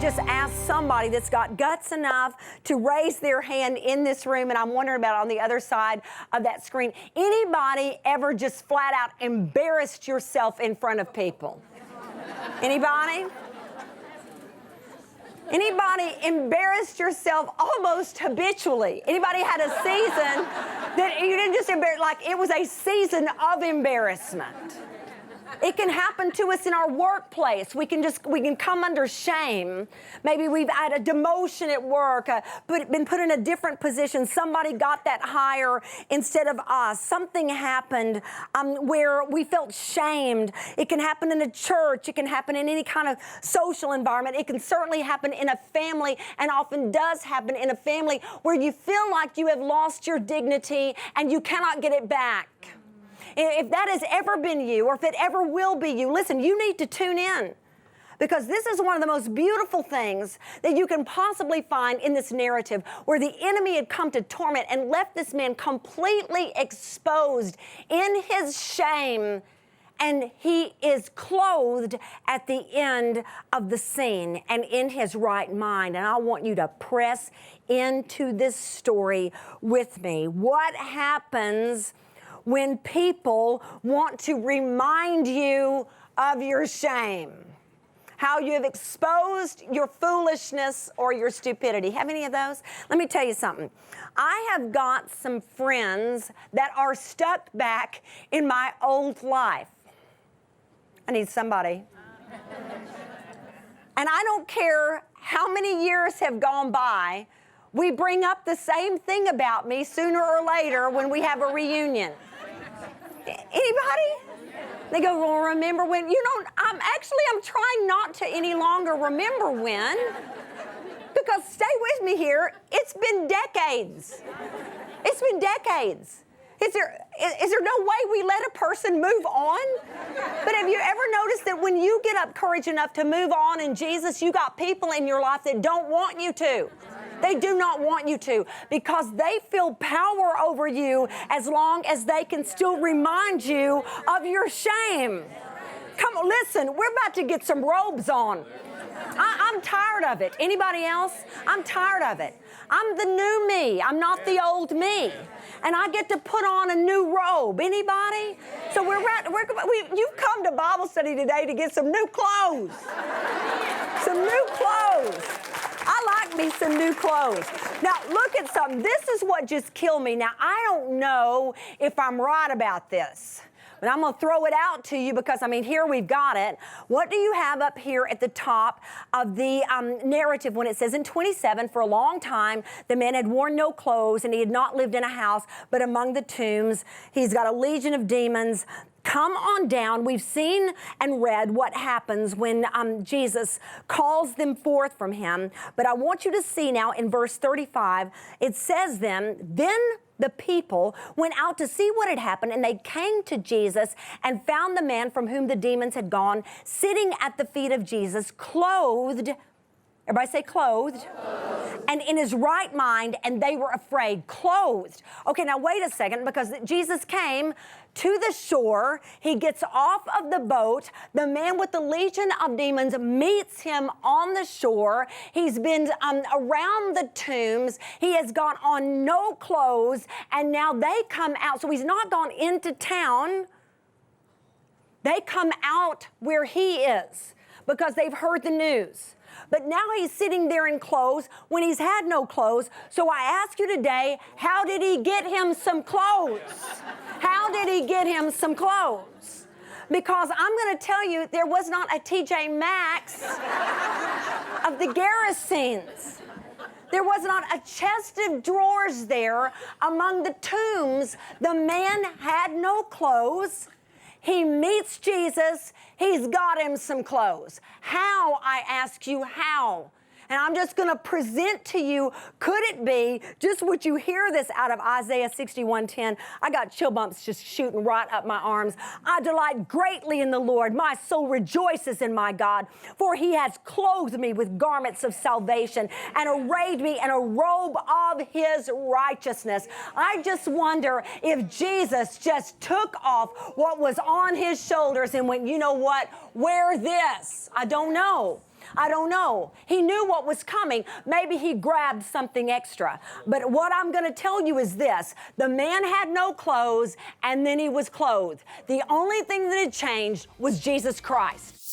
just ask somebody that's got guts enough to raise their hand in this room, and I'm wondering about on the other side of that screen. Anybody ever just flat out embarrassed yourself in front of people? Anybody? Anybody embarrassed yourself almost habitually? Anybody had a season that you didn't just embarrass, like it was a season of embarrassment? It can happen to us in our workplace. We can come under shame. Maybe we've had a demotion at work, been put in a different position. Somebody got that higher instead of us. Something happened where we felt shamed. It can happen in a church. It can happen in any kind of social environment. It can certainly happen in a family, and often does happen in a family where you feel like you have lost your dignity and you cannot get it back. If that has ever been you, or if it ever will be you, listen, you need to tune in, because this is one of the most beautiful things that you can possibly find in this narrative, where the enemy had come to torment and left this man completely exposed in his shame, and he is clothed at the end of the scene and in his right mind. And I want you to press into this story with me. What happens when people want to remind you of your shame? How you have exposed your foolishness or your stupidity. Have any of those? Let me tell you something. I have got some friends that are stuck back in my old life. I need somebody. And I don't care how many years have gone by, we bring up the same thing about me sooner or later when we have a reunion. Anybody? They go, well, remember when? You know, I'm trying not to any longer remember when, because stay with me here, it's been decades. It's been decades. Is there no way we let a person move on? But have you ever noticed that when you get up courage enough to move on in Jesus, you got people in your life that don't want you to? They do not want you to, because they feel power over you as long as they can still remind you of your shame. Come on, listen, we're about to get some robes on. I'm tired of it. Anybody else? I'm tired of it. I'm the new me. I'm not the old me. And I get to put on a new robe. Anybody? So you've come to Bible study today to get some new clothes. Some new clothes. I like me some new clothes. Now, look at something. This is what just killed me. Now, I don't know if I'm right about this, but I'm going to throw it out to you because, here we've got it. What do you have up here at the top of the narrative when it says in 27, for a long time, the man had worn no clothes and he had not lived in a house, but among the tombs. He's got a legion of demons. Come on down. We've seen and read what happens when Jesus calls them forth from him. But I want you to see now in verse 35, it says then the people went out to see what had happened, and they came to Jesus and found the man from whom the demons had gone sitting at the feet of Jesus, clothed. Everybody say clothed. And in his right mind, and they were afraid. Clothed. Okay, now wait a second, because Jesus came to the shore. He gets off of the boat. The man with the legion of demons meets him on the shore. He's been around the tombs. He has gone on no clothes, and now they come out. So he's not gone into town. They come out where he is because they've heard the news. But now he's sitting there in clothes when he's had no clothes. So I ask you today, how did he get him some clothes? How did he get him some clothes? Because I'm going to tell you, there was not a TJ Maxx of the Gerasenes. There was not a chest of drawers there among the tombs. The man had no clothes. He meets Jesus. He's got him some clothes. How, I ask you, how? And I'm just going to present to you, could it be, just would you hear this out of Isaiah 61:10? I got chill bumps just shooting right up my arms. I delight greatly in the Lord. My soul rejoices in my God, for he has clothed me with garments of salvation and arrayed me in a robe of his righteousness. I just wonder if Jesus just took off what was on his shoulders and went, you know what, wear this. I don't know. I don't know. He knew what was coming. Maybe he grabbed something extra. But what I'm going to tell you is this. The man had no clothes, and then he was clothed. The only thing that had changed was Jesus Christ.